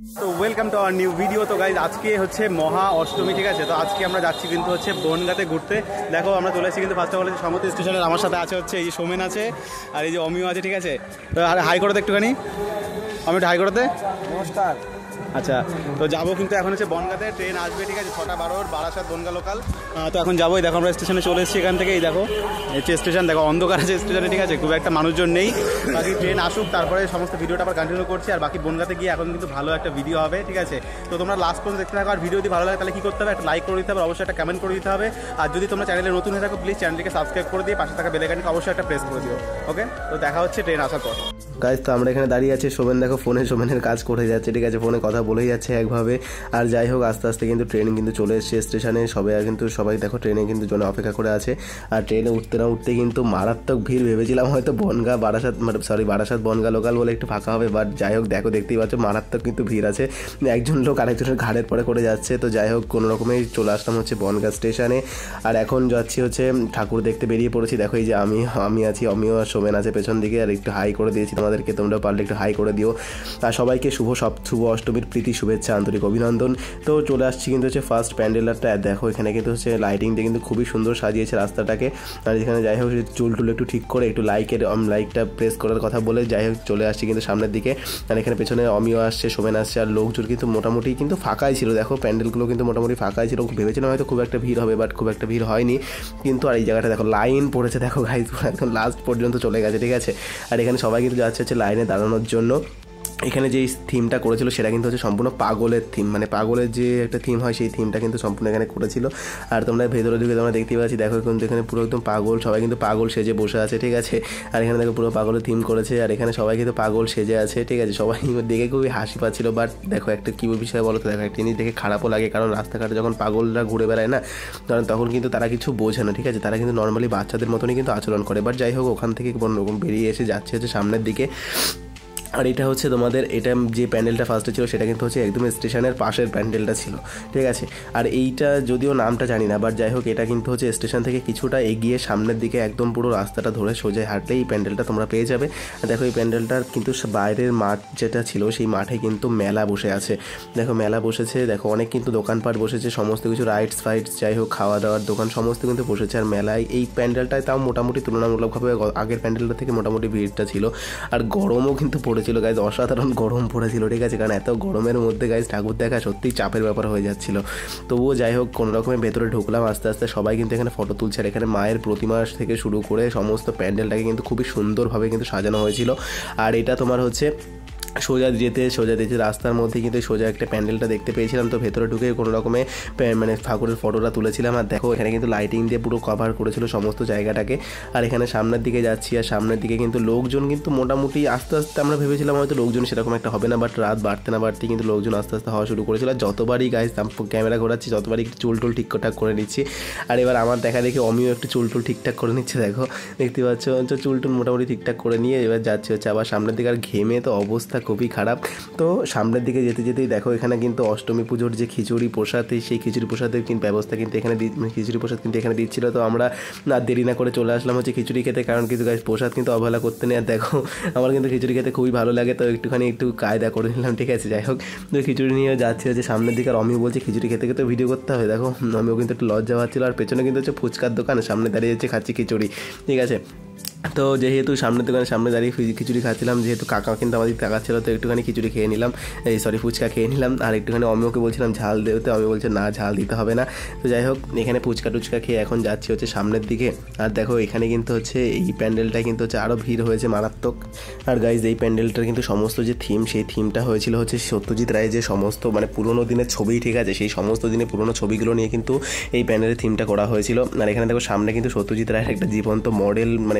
তো welcome to our new video. তো guys আজকে হচ্ছে মহা অষ্টমী, ঠিক আছে। তো আজকে আমরা যাচ্ছি কিন্তু হচ্ছে বনগাঁতে ঘুরতে। দেখো আমরা চলে এসেছি কিন্তু ফার্স্ট অফ অল সমুদ্র স্টেশনের। আমার সাথে আছে হচ্ছে এই যে সোমেন আছে আর এই যে অমিও আছে, ঠিক আছে। তো আর হাই করতে একটুখানি, আমি একটু হাই করতে। নমস্কার। আচ্ছা, তো যাবো কিন্তু এখন হচ্ছে বনগাঁতে, ট্রেন আসবে, ঠিক আছে 6টা 12 বারাসাত বনগাঁ লোকাল। তো এখন যাবো। দেখো আমরা স্টেশনে চলে এসেছি এখান থেকে। এই দেখো হচ্ছে স্টেশন, দেখো অন্ধকার আছে স্টেশনে, ঠিক আছে, খুব একটা মানুষজন নেই। বাকি ট্রেন আসুক তারপরে সমস্ত ভিডিওটা আবার কন্টিনিউ করছি। আর বাকি বনগাঁতে গিয়ে এখন কিন্তু ভালো একটা ভিডিও হবে, ঠিক আছে। তো তোমরা লাস্ট পর্যন্ত দেখতে থাকো। আর ভিডিও যদি ভালো লাগে তাহলে কী করতে হবে, একটা লাইক করে দিতে হবে, অবশ্যই একটা কমেন্ট করে দিতে হবে। আর যদি তোমরা চ্যানেলে নতুন হয়ে থাকো প্লিজ চ্যানেলটিকে সাবস্ক্রাইব করে দিয়ে পাশে থাকা বেল আইকনকে অবশ্যই একটা প্রেস করে দিও। ওকে, তো দেখা হচ্ছে ট্রেন আসার পর। গাইজ তো আমরা এখানে দাঁড়িয়ে আছি, সোমেন দেখো ফোনে সোমেনের কাজ করে যাচ্ছে, ঠিক আছে, ফোনে কথা বলেই যাচ্ছে একভাবে। আর যাই হোক আস্তে আস্তে কিন্তু ট্রেন কিন্তু চলে এসেছে স্টেশনে। সবাই দেখো ট্রেনে কিন্তু জন্য অপেক্ষা করে আছে। আর ট্রেনে উঠতে না উঠতে কিন্তু মারাত্মক ভিড়। ভেবেছিলাম হয়তো বনগাঁ বারাসাত বারাসাত বনগাঁ লোকাল বলে একটু ফাঁকা হবে, বাট যাই হোক দেখো দেখতেই পাচ্ছ মারাত্মক কিন্তু ভিড় আছে। একজন লোক আরেকজনের ঘাড়ের পরে করে যাচ্ছে। তো যাই হোক কোনো রকমেই চলে আসলাম হচ্ছে বনগাঁ স্টেশনে। আর এখন যাচ্ছি হচ্ছে ঠাকুর দেখতে বেরিয়ে পড়েছি। দেখো এই যে আমি আছি, অমিও আর সোমেন আছে পেছন দিকে। আর একটু হাই করে দিয়েছি তোমাদেরকে, তোমরা পারলে একটু হাই করে দিও। আর সবাইকে শুভ অষ্টমীর প্রীতি শুভেচ্ছা, আন্তরিক অভিনন্দন। তো চলে আসছি কিন্তু হচ্ছে ফার্স্ট প্যান্ডেলারটা। দেখো এখানে কিন্তু হচ্ছে লাইটিং দিয়ে কিন্তু খুবই সুন্দর সাজিয়েছে রাস্তাটাকে। আর এখানে যাই হোক চুল একটু ঠিক করে একটু লাইকটা প্রেস করার কথা বলে যাই হোক চলে আসছি কিন্তু সামনের দিকে। আর এখানে পেছনে অমিও আসছে, সোমেন আসছে। আর লোকজন কিন্তু মোটামুটি কিন্তু ফাঁকাই ছিল। দেখো প্যান্ডেলগুলো কিন্তু মোটামুটি ফাঁকাই ছিল। ভেবেছিলাম হয়তো খুব একটা ভিড় হবে, বাট খুব একটা ভিড় হয়নি কিন্তু। আর এই জায়গাটা দেখো লাইন পড়েছে, দেখো গাইজ একদম লাস্ট পর্যন্ত চলে গেছে, ঠিক আছে। আর এখানে সবাই কিন্তু যাচ্ছে হচ্ছে লাইনে দাঁড়ানোর জন্য। এখানে যেই থিমটা করেছিল সেটা কিন্তু হচ্ছে সম্পূর্ণ পাগলের থিম, মানে পাগলের যে একটা থিম হয় সেই থিমটা কিন্তু সম্পূর্ণ এখানে করেছিল। আর তোমরা ভেতরে ঢুকে তোমরা দেখতেই পাচ্ছি, দেখো কিন্তু এখানে পুরো একদম পাগল, সবাই কিন্তু পাগল সেজে বসে আছে, ঠিক আছে। আর এখানে দেখো পুরো পাগলের থিম করেছে। আর এখানে সবাই কিন্তু পাগল সেজে আছে, ঠিক আছে। সবাই দেখে খুবই হাসি পাচ্ছিল। বাট দেখো একটা কী বিষয় বলো তো, দেখো একটা জিনিস দেখে খারাপও লাগে, কারণ রাস্তাঘাটে যখন পাগলরা ঘুরে বেড়ায় না, কারণ তখন কিন্তু তারা কিছু বোঝে না, ঠিক আছে। তারা কিন্তু নর্মালি বাচ্চাদের মতনই কিন্তু আচরণ করে। বাট যাই হোক ওখান থেকে কোনোরকম বেরিয়ে এসে যাচ্ছে হচ্ছে সামনের দিকে। আর এটা হচ্ছে তোমাদের এটা যে প্যান্ডেলটা ফার্স্টে ছিল সেটা কিন্তু হচ্ছে একদম স্টেশনের পাশের প্যান্ডেলটা ছিল, ঠিক আছে। আর এইটা যদিও নামটা জানি না, বাট যাই হোক এটা কিন্তু হচ্ছে স্টেশন থেকে কিছুটা এগিয়ে সামনের দিকে একদম পুরো রাস্তাটা ধরে সোজা হাঁটলে এই প্যান্ডেলটা তোমরা পেয়ে যাবে। দেখো এই প্যান্ডেলটার কিন্তু বাইরের মাঠ যেটা ছিল সেই মাঠে কিন্তু মেলা বসে আছে। দেখো মেলা বসেছে, দেখো অনেক কিন্তু দোকানপাট বসেছে, সমস্ত কিছু রাইডস যাই হোক খাওয়া দাওয়ার দোকান সমস্ত কিন্তু বসেছে। আর মেলায় এই প্যান্ডেলটায় তাও মোটামুটি তুলনামূলকভাবে আগের প্যান্ডেলটা থেকে মোটামুটি ভিড়টা ছিল। আর গরমও কিন্তু পড়েছিল গাইজ, অসাধারণ গরম পড়েছিল, ঠিক আছে। কারণ এত গরমের মধ্যে গাইজ ঠাকুর দেখা সত্যিই চাপের ব্যাপার হয়ে যাচ্ছিল। তবুও যাই হোক কোনো রকমের ভেতরে ঢুকলাম আস্তে আস্তে। সবাই কিন্তু এখানে ফটো তুলছে। আর এখানে মায়ের প্রতিমা থেকে শুরু করে সমস্ত প্যান্ডেলটাকে কিন্তু খুবই সুন্দরভাবে কিন্তু সাজানো হয়েছিল। আর এটা তোমার হচ্ছে সোজা যেতে রাস্তার মধ্যে কিন্তু সোজা একটা প্যান্ডেলটা দেখতে পেয়েছিলাম। তো ভেতরে ঢুকে কোনো রকমে মানে ঠাকুরের ফটোটা তুলেছিলাম। আর দেখো এখানে কিন্তু লাইটিং দিয়ে পুরো কভার করেছিল সমস্ত জায়গাটাকে। আর এখানে সামনের দিকে যাচ্ছি, আর সামনের দিকে কিন্তু লোকজন কিন্তু মোটামুটি আস্তে আস্তে আমরা ভেবেছিলাম হয়তো লোকজন সেরকম একটা হবে না, বাট রাত বাড়তে না বাড়তে কিন্তু লোকজন আস্তে আস্তে হওয়া শুরু করেছিল। আর যতবারই গাইজ ক্যামেরা ঘোরাচ্ছি ততবারই একটু চুল ঠিকঠাক করে নিচ্ছি। আর এবার আমার দেখা দেখি অমিও একটু চুল ঠিকঠাক করে নিচ্ছে, দেখো দেখতে পাচ্ছ চুল মোটামুটি ঠিকঠাক করে নিয়ে এবার যাচ্ছে হচ্ছে আবার সামনের দিকে। আর ঘেমে তো অবস্থা খুবই খারাপ। তো সামনের দিকে যেতেই দেখো এখানে কিন্তু অষ্টমী পুজোর যে খিচুড়ি প্রসাদ, সেই খিচুড়ি প্রসাদের কিন্তু ব্যবস্থা কিন্তু এখানে খিচুড়ি প্রসাদ কিন্তু এখানে দিচ্ছিল। তো আমরা না দেরি না করে চলে আসলাম হচ্ছে খিচুড়ি খেতে, কারণ কিন্তু গাইস প্রসাদ কিন্তু অবহেলা করতে নেই। আর দেখো আমার কিন্তু খিচুড়ি খেতে খুবই ভালো লাগে, তো একটু কায়দা করে নিলাম, ঠিক আছে। যাই হোক তো খিচুড়ি নিয়ে যাচ্ছে হচ্ছে সামনের দিকে। আর অমিও বলছে খিচুড়ি খেতে খেতে ভিডিও করতে হবে। দেখো আমিও কিন্তু একটু লজ্জা পাচ্ছিল। আর পেছনে কিন্তু হচ্ছে ফুচকার দোকান, সামনে দাঁড়িয়ে যাচ্ছে খাচ্ছি খিচুড়ি, ঠিক আছে। তো যেহেতু সামনের দোকানের সামনে দাঁড়িয়ে খিচুড়ি খাচ্ছিলাম, যেহেতু কাকা কিন্তু আমাদের তাকাচ্ছিল, তো একটুখানি খিচুড়ি খেয়ে নিলাম, ফুচকা খেয়ে নিলাম। আর একটুখানি অমিওকে বলছিলাম ঝাল দেওতে, আমি বলছে না ঝাল দিতে হবে না। তো যাই হোক এখানে ফুচকা খেয়ে এখন যাচ্ছি হচ্ছে সামনের দিকে। আর দেখো এখানে কিন্তু হচ্ছে এই প্যান্ডেলটায় কিন্তু হচ্ছে আরও ভিড় হয়েছে মারাত্মক। আর গাইজ এই প্যান্ডেলটার কিন্তু সমস্ত যে থিম, সেই থিমটা হয়েছিল হচ্ছে সত্যজিৎ রায়ের যে সমস্ত মানে পুরোনো দিনের ছবি, ঠিক আছে, সেই সমস্ত দিনের পুরোনো ছবিগুলো নিয়ে কিন্তু এই প্যান্ডেলের থিমটা করা হয়েছিল। আর এখানে দেখো সামনে কিন্তু সত্যজিৎ রায়ের একটা জীবন্ত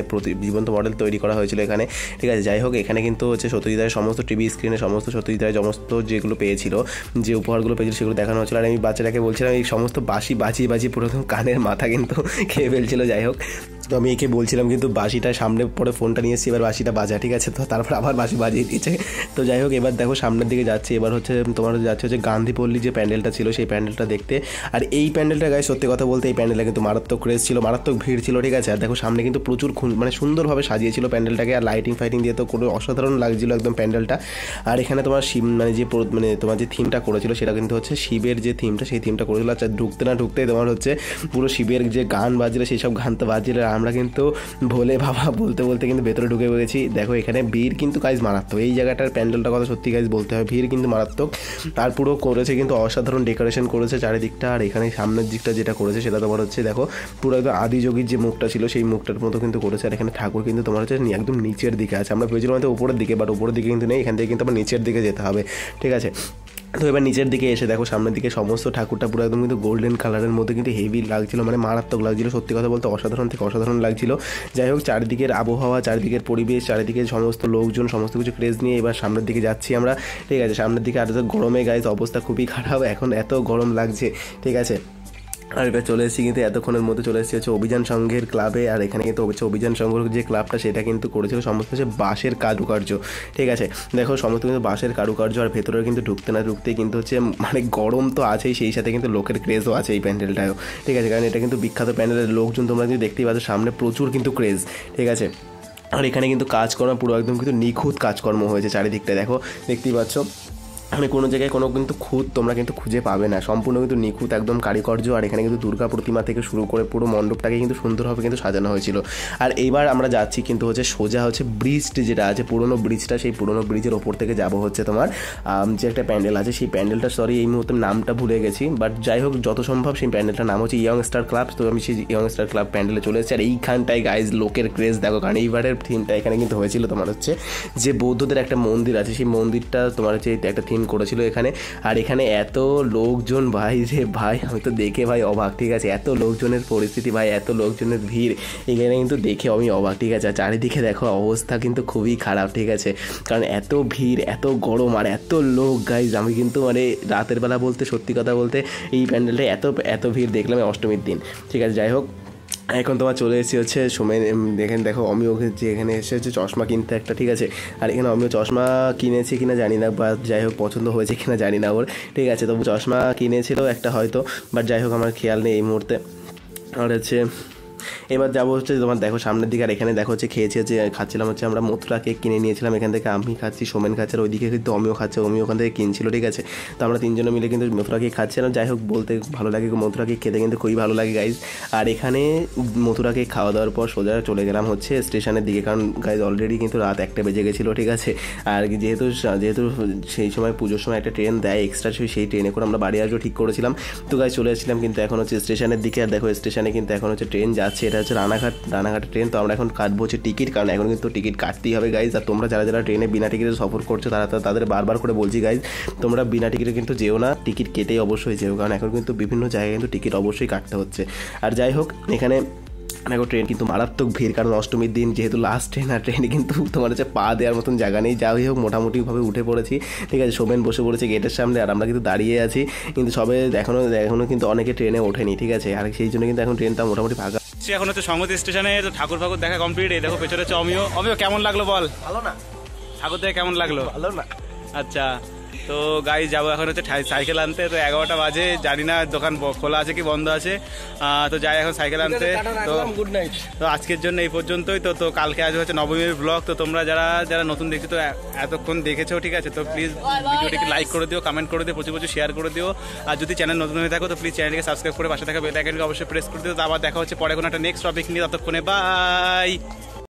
মডেল তৈরি করা হয়েছিল এখানে, ঠিক আছে। যাই হোক এখানে কিন্তু হচ্ছে সত্যজিৎ রায়ের সমস্ত টিভি স্ক্রিনে সমস্ত সত্যজিৎ রায়ের সমস্ত যেগুলো পেয়েছিল, যে উপহারগুলো পেয়েছিল সেগুলো দেখানো হচ্ছিল। আর আমি বাচ্চাটাকে বলছিলাম এই সমস্ত বাজিয়ে পুরো কানের মাথা কিন্তু খেয়ে ফেলছিল। যাই হোক তো আমি একে বলছিলাম কিন্তু বাঁশিটা সামনে পরে ফোনটা নিয়ে এসেছি, এবার বাঁশিটা বাজা, ঠিক আছে। তো তারপর আবার বাঁশি বাজিয়ে দিয়েছে। তো যাই হোক, এবার দেখো সামনের দিকে যাচ্ছে। এবার হচ্ছে তোমার যাচ্ছে হচ্ছে গান্ধীপল্লী যে প্যান্ডেলটা ছিল সেই প্যান্ডেলটা দেখতে। আর এই প্যান্ডেলটা গায়ে সত্যি কথা বলতে এই প্যান্ডেলটা কিন্তু মারাত্মক ক্রেজ ছিল, মারাত্মক ভিড় ছিল, ঠিক আছে। আর দেখো সামনে কিন্তু প্রচুর মানে সুন্দরভাবে সাজিয়েছিল প্যান্ডেলটাকে, আর লাইটিং ফাইটিং দিয়ে তো কোনো অসাধারণ লাগছিল একদম প্যান্ডেলটা। আর এখানে তোমার শিব মানে যে মানে তোমার যে থিমটা করেছিল সেটা কিন্তু হচ্ছে শিবের যে থিমটা সেই থিমটা করেছিল। আচ্ছা, ঢুকতে না ঢুকতেই তোমার হচ্ছে পুরো শিবের যে গান বাজছিল সেই সব গান তো বাজছিল। আমরা কিন্তু ভোলে বাবা বলতে বলতে কিন্তু ভেতরে ঢুকে গেছি। দেখো এখানে ভিড় কিন্তু গাইজ মারাত্মক, এই জায়গাটার প্যান্ডেলটার কথা সত্যি গাইজ বলতে হয়, ভিড় কিন্তু মারাত্মক। আর পুরো করেছে কিন্তু অসাধারণ ডেকোরেশন করেছে চারিদিকটা। আর এখানে সামনের দিকটা যেটা করেছে সেটা তোমার হচ্ছে দেখো পুরো একদম আদিযোগীর যে মুখটা ছিল সেই মুখটার মতো কিন্তু করেছে। আর এখানে ঠাকুর কিন্তু তোমার হচ্ছে একদম নিচের দিকে আছে, আমরা ভেবেছিলাম হয়তো উপরের দিকে, বাট উপরের দিকে কিন্তু নেই, এখান থেকে কিন্তু আবার নিচের দিকে যেতে হবে, ঠিক আছে। তো এবার নিচের দিকে এসে দেখো সামনের দিকে সমস্ত ঠাকুরটা পুরো একদম কিন্তু গোল্ডেন কালারের মধ্যে কিন্তু হেভি লাগছিল, মানে মারাত্মক লাগছিল, সত্যি কথা বলতে অসাধারণ থেকে অসাধারণ লাগছিল। যাই হোক, চারিদিকের আবহাওয়া, চারিদিকের পরিবেশ, চারিদিকে সমস্ত লোকজন, সমস্ত কিছু ক্রেজ নিয়ে এবার সামনের দিকে যাচ্ছি আমরা, ঠিক আছে। সামনের দিকে আর গরমে গাইজ অবস্থা খুবই খারাপ, এখন এত গরম লাগছে, ঠিক আছে। আর এবার চলে এসেছি কিন্তু এতক্ষণের মধ্যে চলে এসেছি হচ্ছে অভিযান সংঘের ক্লাবে। আর এখানে কিন্তু হচ্ছে অভিযান সংঘের যে ক্লাবটা সেটা কিন্তু করেছিল সমস্ত হচ্ছে বাঁশের কারুকার্য, ঠিক আছে। দেখো সমস্ত কিন্তু বাঁশের কারুকার্য, আর ভেতরে কিন্তু ঢুকতে না ঢুকতেই কিন্তু হচ্ছে মানে গরম তো আছেই, সেই সাথে কিন্তু লোকের ক্রেজও আছে এই প্যান্ডেলটাও, ঠিক আছে। কারণ এটা কিন্তু বিখ্যাত প্যান্ডেলের লোকজন তোমরা কিন্তু দেখতেই পাচ্ছ, সামনে প্রচুর কিন্তু ক্রেজ, ঠিক আছে। আর এখানে কিন্তু কাজকর্ম পুরো একদম কিন্তু নিখুঁত কাজকর্ম হয়েছে চারিদিকটা, দেখো দেখতেই পাচ্ছ, মানে কোনো জায়গায় কোনো কিন্তু খুঁত তোমরা কিন্তু খুঁজে পাবে না, সম্পূর্ণ কিন্তু নিখুঁত একদম কারিকর্য। আর এখানে কিন্তু দুর্গা প্রতিমা থেকে শুরু করে পুরো মণ্ডপটাকে কিন্তু সুন্দরভাবে কিন্তু সাজানো হয়েছিল। আর এইবার আমরা যাচ্ছি কিন্তু হচ্ছে সোজা হচ্ছে ব্রিজটি যেটা আছে পুরনো ব্রিজটা, সেই পুরনো ব্রিজের ওপর থেকে যাব হচ্ছে তোমার যে একটা প্যান্ডেল আছে সেই প্যান্ডেলটা, সরি এই মুহূর্তে নামটা ভুলে গেছি, বাট যাই হোক যত সম্ভব সেই প্যান্ডেলটার নাম হচ্ছে ইয়ং স্টার ক্লাব। তো আমি সেই ইয়ং স্টার ক্লাব প্যান্ডেলে চলে এসেছি। আর এইখানটায় গাইজ লোকের ক্রেজ দেখো, কারণ এইবারের থিমটা এখানে কিন্তু হয়েছিল তোমার হচ্ছে যে বৌদ্ধদের একটা মন্দির আছে সেই মন্দিরটা তোমার হচ্ছে একটা থিম করেছিল এখানে। আর এখানে এত লোকজন ভাই, যে ভাই আমি তো দেখে ভাই অবাক, ঠিক আছে। এত লোকজনের পরিস্থিতি ভাই, এত লোকজনের ভিড় এখানে কিন্তু দেখে আমি অবাক, ঠিক আছে। আর চারিদিকে দেখো অবস্থা কিন্তু খুবই খারাপ, ঠিক আছে, কারণ এত ভিড়, এত গরম, আর এত লোক গাইজ। আমি কিন্তু মানে রাতের বেলা বলতে সত্যি কথা বলতে এই প্যান্ডেলটা এত ভিড় দেখলাম অষ্টমীর দিন, ঠিক আছে। যাই হোক, এখন তোমার চলে এসেছি হচ্ছে সোমেন, দেখেন দেখো অমিও যে এখানে এসে হচ্ছে চশমা কিনতে একটা, ঠিক আছে। আর এখানে অমিও চশমা কিনেছে কিনা জানি না, বা যাই হোক পছন্দ হয়েছে কিনা জানি না ওর, ঠিক আছে। তবু চশমা কিনেছিল একটা হয়তো, বাট যাই হোক আমার খেয়াল নেই এই মুহূর্তে। আর হচ্ছে এবার যাবো হচ্ছে তোমার দেখো সামনের দিকে। আর এখানে দেখো হচ্ছে খেয়েছি হচ্ছে খাচ্ছিলাম হচ্ছে আমরা মথুরা কেক কিনে নিয়েছিলাম এখান থেকে, আমি খাচ্ছি, সোমেন খাচ্ছে, আর ওইদিকে কিন্তু অমিও খাচ্ছে, অমিও ওখান থেকে কিনছিল, ঠিক আছে। তো আমরা তিনজনে মিলে কিন্তু মথুরা কেক খাচ্ছিলাম। যাই হোক বলতে ভালো লাগে, মথুরা কেক খেতে কিন্তু খুবই ভালো লাগে গাইজ। আর এখানে মথুরা কেক খাওয়া দাওয়ার পর সোজা চলে গেলাম হচ্ছে স্টেশনের দিকে, কারণ গাইজ অলরেডি কিন্তু রাত 1টা বেজে গেছিলো, ঠিক আছে। আর যেহেতু সেই সময় পুজোর সময় একটা ট্রেন দেয় এক্সট্রা, সেই ট্রেনে করে আমরা বাড়ি আসবো ঠিক করেছিলাম। তো গাইজ চলে এসেছিলাম কিন্তু এখন হচ্ছে স্টেশনের দিকে। আর দেখো স্টেশনে কিন্তু এখন হচ্ছে ট্রেন যাচ্ছে, এটা হচ্ছে রানাঘাট ট্রেন। তো আমরা এখন কাটবো হচ্ছে টিকিট, কারণ এখন কিন্তু টিকিট কাটতেই হবে গাইজ। আর তোমরা যারা যারা ট্রেনে বিনা টিকিটে সফর করছো তাদের বারবার করে বলছি গাইজ, তোমরা বিনা টিকিটে কিন্তু যেও না, টিকিট কেটেই অবশ্যই যেও, কারণ এখন কিন্তু বিভিন্ন জায়গায় কিন্তু টিকিট অবশ্যই কাটতে হচ্ছে। আর যাই হোক এখানে দেখো ট্রেন কিন্তু মারাত্মক ভিড়, কারণ অষ্টমীর দিন যেহেতু লাস্ট ট্রেন, আর ট্রেনে কিন্তু তোমার হচ্ছে পা দেওয়ার মতন জায়গা নেই। যাই হোক মোটামুটিভাবে উঠে পড়েছি, ঠিক আছে। সোমেন বসে পড়েছে গেটের সামনে, আর আমরা কিন্তু দাঁড়িয়ে আছি, কিন্তু সবে এখনও কিন্তু অনেকে ট্রেনে ওঠেনি, ঠিক আছে। আর সেই জন্য কিন্তু এখন ট্রেনটা মোটামুটি ফাঁকা। এখন হচ্ছে সংহতি স্টেশনে তো ঠাকুর দেখা কমপ্লিট। এই দেখো পেছনে হচ্ছে অমিও কেমন লাগলো বল? ভালো না, ঠাকুর দেখে কেমন লাগলো? ভালো না। আচ্ছা, তো গাইজ যাবো এখন হচ্ছে সাইকেল আনতে। তো 11টা বাজে, জানি না দোকান খোলা আছে কি বন্ধ আছে। তো যাই এখন সাইকেল আনতে। Good night. তো আজকের জন্য এই পর্যন্তই। তো কালকে আজ হচ্ছে নবমীর ব্লগ। তো তোমরা যারা নতুন দেখছো, তো এতক্ষণ দেখেছো, ঠিক আছে, তো প্লিজ ভিডিওটিকে লাইক করে দিও, কমেন্ট করে দিও, প্রচুর শেয়ার করে দিও। আর যদি চ্যানেল নতুন হয়ে থাকো তো প্লিজ চ্যানেলকে সাবস্ক্রাইব করে পাশে থাকা বেল আইকনকে অবশ্যই প্রেস করে দিও। তো আবার দেখা হচ্ছে পরে কোনো একটা নেক্সট টপিক নিয়ে, ততক্ষণে বাই।